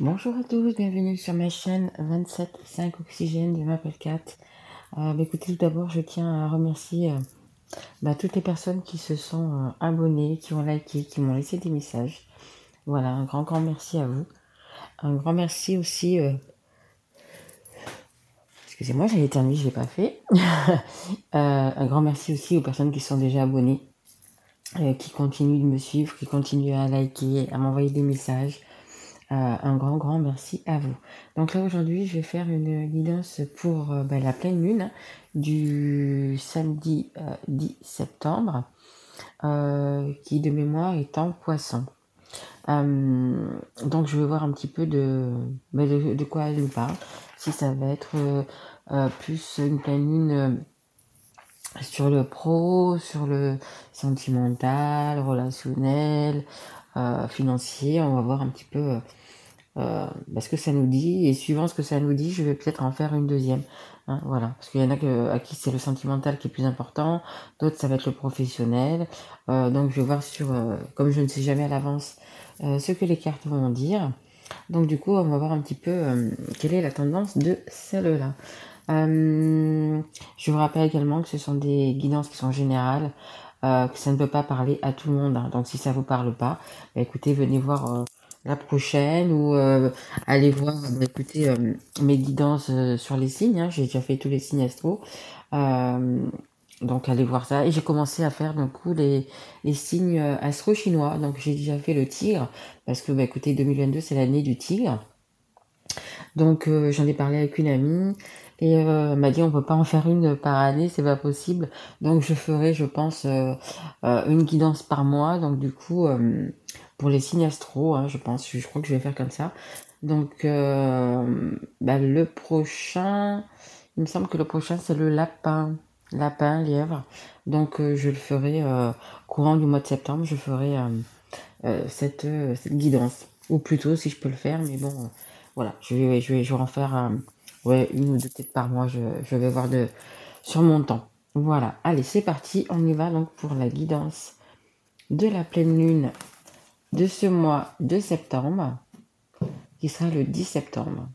Bonjour à tous, bienvenue sur ma chaîne 27.5 Oxygène, je m'appelle Kat. Écoutez, tout d'abord, je tiens à remercier toutes les personnes qui se sont abonnées, qui ont liké, qui m'ont laissé des messages. Voilà, un grand merci à vous. Un grand merci aussi, excusez-moi, j'ai éternué, je l'ai pas fait. Un grand merci aussi aux personnes qui sont déjà abonnées, qui continuent de me suivre, qui continuent à liker, à m'envoyer des messages. Un grand merci à vous. Donc là aujourd'hui je vais faire une guidance pour la pleine lune du samedi 10 septembre qui de mémoire est en poisson. Donc je vais voir un petit peu de quoi elle nous parle. Si ça va être plus une pleine lune sur le pro, sur le sentimental, relationnel, financier. On va voir un petit peu ce que ça nous dit, et suivant ce que ça nous dit, je vais peut-être en faire une deuxième. Hein, voilà, parce qu'il y en a à qui c'est le sentimental qui est plus important, d'autres ça va être le professionnel. Donc je vais voir comme je ne sais jamais à l'avance ce que les cartes vont dire. Donc du coup, on va voir un petit peu quelle est la tendance de celle-là. Je vous rappelle également que ce sont des guidances qui sont générales, que ça ne peut pas parler à tout le monde. Hein. Donc si ça vous parle pas, écoutez, venez voir la prochaine ou allez voir, écoutez, mes guidances sur les signes. Hein. J'ai déjà fait tous les signes astro. Donc allez voir ça. Et j'ai commencé à faire du coup les signes astro chinois. Donc j'ai déjà fait le tigre, parce que écoutez, 2022 c'est l'année du tigre. Donc j'en ai parlé avec une amie et elle m'a dit on peut pas en faire une par année, c'est pas possible. Donc je ferai, je pense, une guidance par mois. Donc du coup, pour les signes astro, hein, je pense, je crois que je vais faire comme ça. Donc le prochain, il me semble que le prochain c'est le lapin, lièvre. Donc je le ferai courant du mois de septembre, je ferai cette guidance. Ou plutôt si je peux le faire, mais bon, voilà, je vais en faire une ou deux peut-être par mois, je vais voir sur mon temps. Voilà, allez, c'est parti, on y va donc pour la guidance de la pleine lune de ce mois de septembre, qui sera le 10 septembre.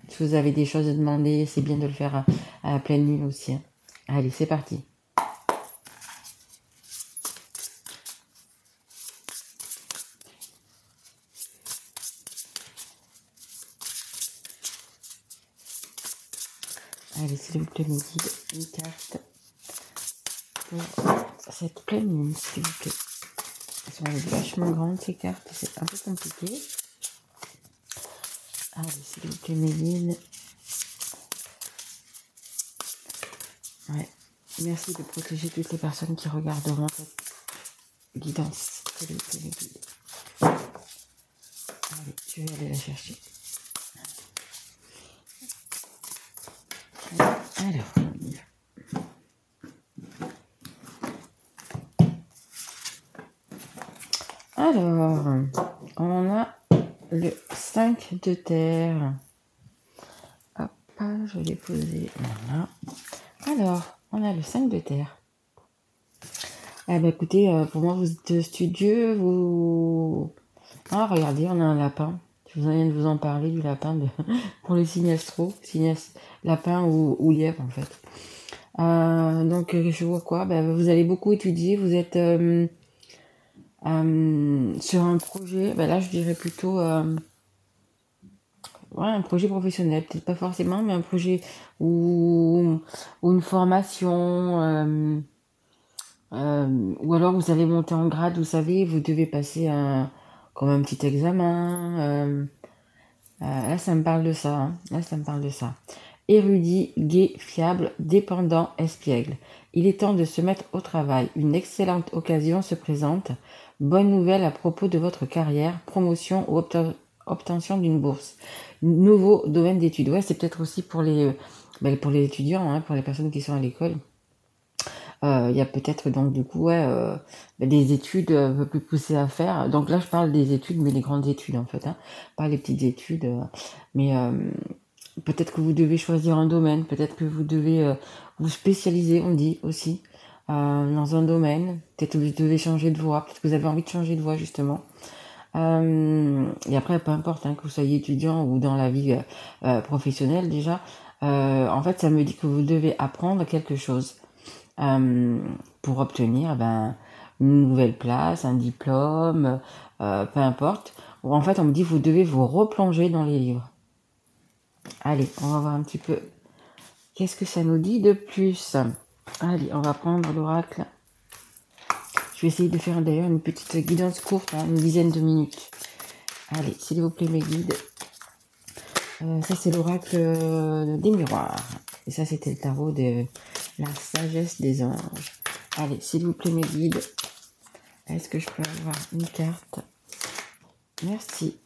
Si vous avez des choses à demander, c'est bien de le faire à la pleine lune aussi. Hein. Allez, c'est parti. Allez, s'il vous plaît, me dites une carte pour cette pleine lune, s'il vous plaît. Elles sont vachement grandes ces cartes, c'est un peu compliqué. Allez, s'il vous plaît, Méline. Ouais. Merci de protéger toutes les personnes qui regarderont cette guidance. S'il vous plaît, Méline. Allez, je vais aller la chercher. Alors, on a le 5 de terre. Hop, je l'ai posé. Voilà. Alors, on a le 5 de terre. Écoutez, pour moi, vous êtes studieux, vous... Ah, regardez, on a un lapin. Je viens de vous en parler du lapin pour les signes astro. Lapin ou lièvre, en fait. Donc, je vois quoi? Vous allez beaucoup étudier, vous êtes sur un projet. Là, je dirais plutôt... un projet professionnel, peut-être pas forcément, mais un projet ou une formation, ou alors vous allez monter en grade, vous savez, vous devez passer comme un petit examen. Là, ça me parle de ça. Hein. Là, ça me parle de ça. Érudit, gai, fiable, dépendant, espiègle. Il est temps de se mettre au travail. Une excellente occasion se présente. Bonne nouvelle à propos de votre carrière, promotion ou obtention d'une bourse. Nouveau domaine d'études. Ouais, c'est peut-être aussi pour les étudiants, hein, pour les personnes qui sont à l'école. Il y a peut-être donc du coup des études un peu plus poussées à faire. Donc là, je parle des études, mais les grandes études en fait, hein, pas les petites études. Mais peut-être que vous devez choisir un domaine, peut-être que vous devez vous spécialiser, on dit aussi, dans un domaine. Peut-être que vous devez changer de voie, peut-être que vous avez envie de changer de voie justement. Et après, peu importe, hein, que vous soyez étudiant ou dans la vie professionnelle déjà, en fait, ça me dit que vous devez apprendre quelque chose pour obtenir une nouvelle place, un diplôme, peu importe. Ou en fait, on me dit que vous devez vous replonger dans les livres. Allez, on va voir un petit peu qu'est-ce que ça nous dit de plus. Allez, on va prendre l'oracle. Je vais essayer de faire d'ailleurs une petite guidance courte, hein, une dizaine de minutes. Allez, s'il vous plaît, mes guides. Ça, c'est l'oracle des miroirs. Et ça, c'était le tarot de la sagesse des anges. Allez, s'il vous plaît, mes guides. Est-ce que je peux avoir une carte? Merci.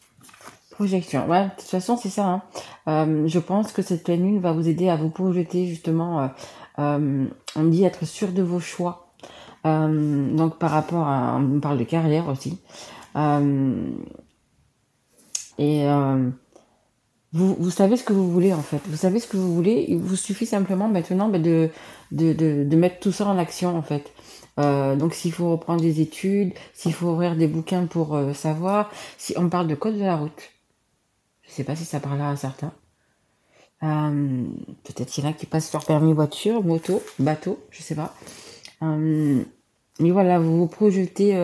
Projection. Ouais, de toute façon, c'est ça. Hein. Je pense que cette pleine lune va vous aider à vous projeter, justement. On me dit être sûr de vos choix. Donc, par rapport à... On me parle de carrière aussi. Vous savez ce que vous voulez, en fait. Vous savez ce que vous voulez. Il vous suffit simplement maintenant de mettre tout ça en action, en fait. Donc, s'il faut reprendre des études, s'il faut ouvrir des bouquins pour savoir, si on parle de code de la route. Je sais pas si ça parle à certains. Peut-être qu'il y en a qui passent leur permis voiture, moto, bateau, je sais pas. Mais voilà, vous vous projetez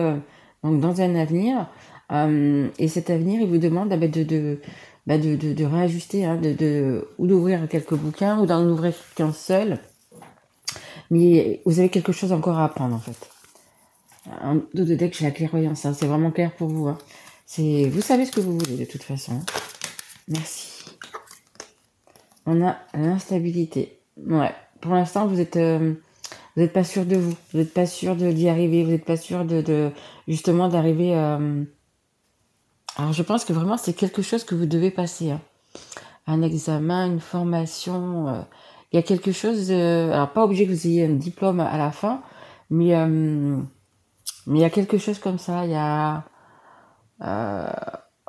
donc dans un avenir. Et cet avenir, il vous demande de réajuster, hein, ou d'ouvrir quelques bouquins, ou d'en ouvrir qu'un seul. Mais vous avez quelque chose encore à apprendre, en fait. Un dos de deck, j'ai la clairvoyance, hein, c'est vraiment clair pour vous. Hein. Vous savez ce que vous voulez, de toute façon. Hein. Merci. On a l'instabilité. Ouais. Pour l'instant, vous êtes pas sûr de vous. Vous n'êtes pas sûr d'y arriver. Vous n'êtes pas sûr justement d'arriver. Alors, je pense que vraiment, c'est quelque chose que vous devez passer. Hein. Un examen, une formation. Il y a quelque chose. Alors, pas obligé que vous ayez un diplôme à la fin, mais il y a quelque chose comme ça. Il y a.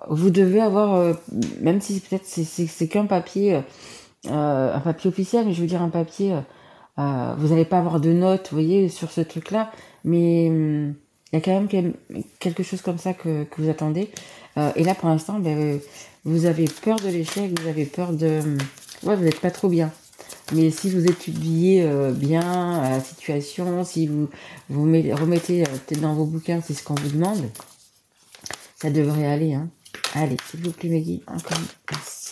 Vous devez avoir, même si peut-être c'est qu'un papier. Un papier officiel, mais je veux dire un papier, vous n'allez pas avoir de notes, vous voyez, sur ce truc-là, mais il y a quand même quelque chose comme ça que vous attendez. Et là, pour l'instant, vous avez peur de l'échec, vous avez peur de... Ouais, vous n'êtes pas trop bien. Mais si vous étudiez bien la situation, si vous remettez peut-être dans vos bouquins, c'est ce qu'on vous demande, ça devrait aller. Hein. Allez, s'il vous plaît, Maggie, encore merci.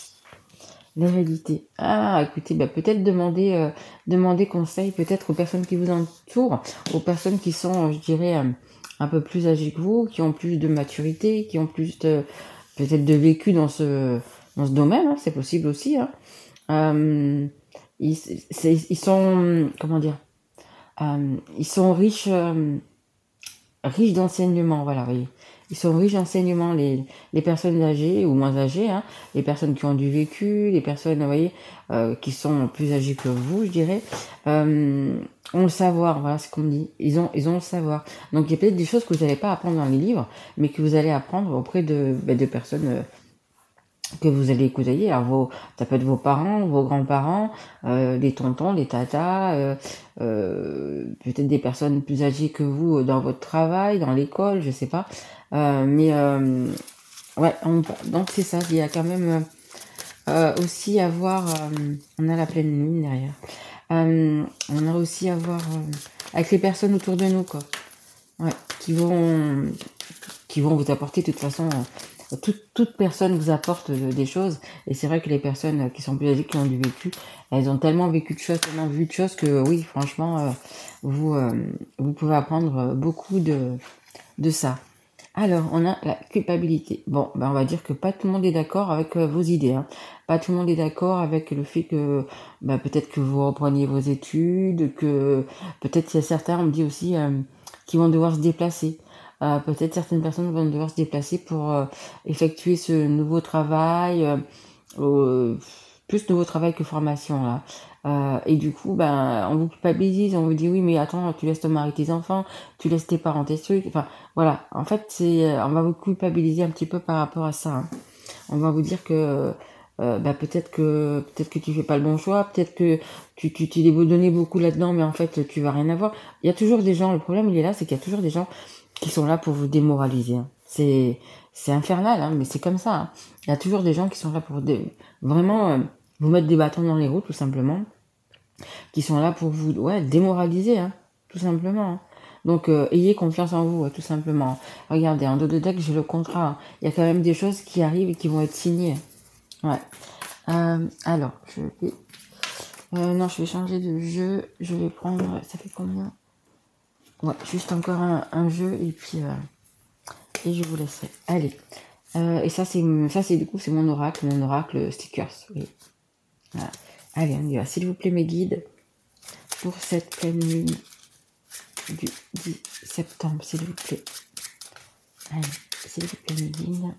L'hérédité. Ah, écoutez, peut-être demander conseil peut-être aux personnes qui vous entourent, aux personnes qui sont, je dirais, un peu plus âgées que vous, qui ont plus de maturité, qui ont plus peut-être de vécu dans ce domaine, hein, c'est possible aussi. Hein. Ils sont, comment dire, ils sont riches d'enseignements, voilà, vous voyez. Ils sont riches d'enseignements, les personnes âgées ou moins âgées, hein, les personnes qui ont du vécu, les personnes, vous voyez, qui sont plus âgées que vous, je dirais, ont le savoir, voilà ce qu'on me dit. Ils ont le savoir. Donc il y a peut-être des choses que vous n'allez pas apprendre dans les livres, mais que vous allez apprendre auprès de personnes que vous allez écouter. Alors ça peut être vos parents, vos grands-parents, les tontons, les tatas, peut-être des personnes plus âgées que vous dans votre travail, dans l'école, je sais pas. Ouais, donc c'est ça, il y a quand même aussi à voir, on a la pleine lune derrière, on a aussi à voir avec les personnes autour de nous, quoi, ouais, qui vont vous apporter de toute façon, toute personne vous apporte des choses, et c'est vrai que les personnes qui sont plus âgées, qui ont du vécu, elles ont tellement vécu de choses, tellement vu de choses que oui, franchement, vous pouvez apprendre beaucoup de ça. Alors, on a la culpabilité. Bon, on va dire que pas tout le monde est d'accord avec vos idées. Hein. Pas tout le monde est d'accord avec le fait que peut-être que vous repreniez vos études, que peut-être il y a certains, on me dit aussi, qui vont devoir se déplacer. Peut-être certaines personnes vont devoir se déplacer pour effectuer ce nouveau travail, plus nouveau travail que formation là. Et du coup, on vous culpabilise, on vous dit oui, mais attends, tu laisses ton mari, tes enfants, tu laisses tes parents, tes trucs. Enfin, voilà. En fait, on va vous culpabiliser un petit peu par rapport à ça. Hein. On va vous dire que peut-être que tu fais pas le bon choix, peut-être que tu t'es donné beaucoup là-dedans, mais en fait, tu vas rien avoir. Il y a toujours des gens. Le problème, il est là, c'est qu'il y a toujours des gens qui sont là pour vous démoraliser. Hein. C'est infernal, hein, mais c'est comme ça. Hein. Il y a toujours des gens qui sont là pour vraiment vous mettre des bâtons dans les roues, tout simplement. Qui sont là pour vous démoraliser, hein, tout simplement. Hein. Donc, ayez confiance en vous, tout simplement. Regardez, en dos de deck, j'ai le contrat. Hein. Il y a quand même des choses qui arrivent et qui vont être signées. Ouais. Alors, je vais... non, je vais changer de jeu. Je vais prendre... Ça fait combien? Ouais, juste encore un jeu et puis... et je vous laisserai. Allez. Et ça, c'est du coup, c'est mon oracle stickers. Oui. Voilà. Allez, on y va. S'il vous plaît, mes guides, pour cette pleine lune du 10 septembre, s'il vous plaît. Allez, s'il vous plaît, mes guides.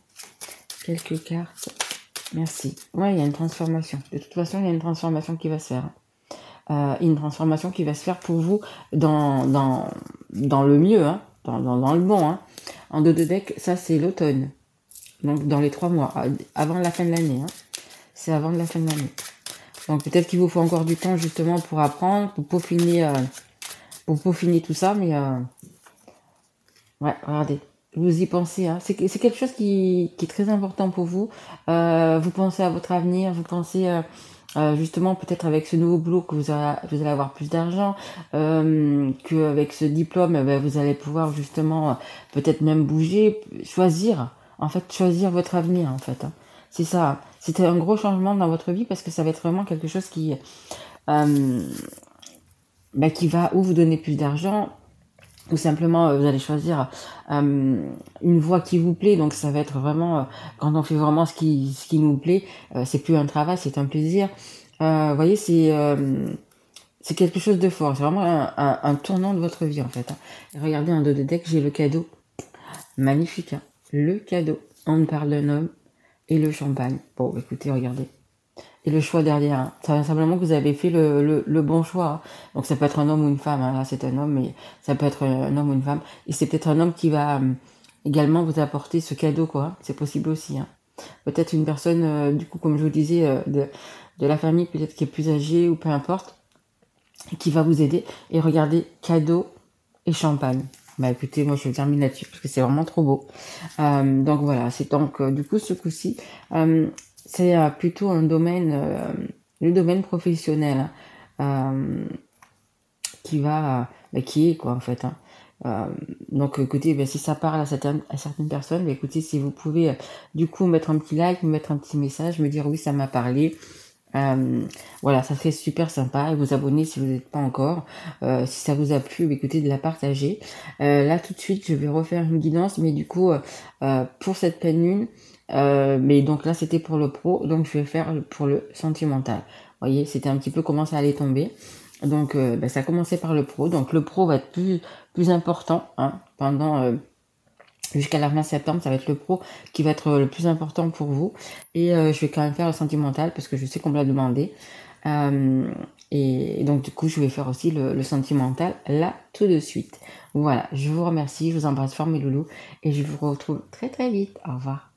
Quelques cartes. Merci. Ouais, il y a une transformation. De toute façon, il y a une transformation qui va se faire. Une transformation qui va se faire pour vous dans le mieux, hein, dans le bon. Hein. En dos de deck, ça c'est l'automne. Donc dans les 3 mois, avant la fin de l'année. Hein. C'est avant la fin de l'année. Donc peut-être qu'il vous faut encore du temps justement pour apprendre, pour peaufiner tout ça. Mais ouais, regardez, vous y pensez. Hein. C'est quelque chose qui est très important pour vous. Vous pensez à votre avenir, vous pensez... justement peut-être avec ce nouveau boulot que vous allez avoir plus d'argent, qu'avec ce diplôme vous allez pouvoir justement peut-être même bouger, choisir votre avenir en fait. Hein. C'est ça, c'était un gros changement dans votre vie parce que ça va être vraiment quelque chose qui va ou vous donner plus d'argent, ou simplement vous allez choisir une voie qui vous plaît. Donc ça va être vraiment quand on fait vraiment ce qui nous plaît, c'est plus un travail, c'est un plaisir. Vous voyez, c'est quelque chose de fort, c'est vraiment un tournant de votre vie en fait. Hein. Et regardez en dos de deck, j'ai le cadeau, magnifique, hein. Le cadeau. On me parle d'un homme et le champagne. Bon, écoutez, regardez. Et le choix derrière, hein. Ça, simplement que vous avez fait le bon choix. Hein. Donc ça peut être un homme ou une femme, hein. Là c'est un homme, mais ça peut être un homme ou une femme. Et c'est peut-être un homme qui va également vous apporter ce cadeau, quoi. C'est possible aussi. Hein. Peut-être une personne, du coup, comme je vous disais, de la famille, peut-être qui est plus âgée ou peu importe, qui va vous aider. Et regardez, cadeau et champagne. Bah écoutez, moi je termine là-dessus parce que c'est vraiment trop beau. Donc voilà, c'est donc du coup ce coup-ci, c'est plutôt un domaine, le domaine professionnel qui est quoi en fait. Hein. Donc écoutez, si ça parle à certaines personnes, écoutez, si vous pouvez du coup mettre un petit like, me mettre un petit message, me dire oui ça m'a parlé. Voilà, ça serait super sympa et vous abonner si vous n'êtes pas encore. Si ça vous a plu, écoutez, de la partager. Là tout de suite je vais refaire une guidance, mais du coup pour cette pleine lune, mais donc là c'était pour le pro, donc je vais faire pour le sentimental. Vous voyez, c'était un petit peu comment ça allait tomber. Donc ça a commencé par le pro, donc le pro va être plus important hein, pendant jusqu'à la fin septembre, ça va être le pro qui va être le plus important pour vous. Et je vais quand même faire le sentimental parce que je sais qu'on me l'a demandé. Et donc du coup, je vais faire aussi le sentimental là tout de suite. Voilà, je vous remercie, je vous embrasse fort mes loulous et je vous retrouve très très vite. Au revoir.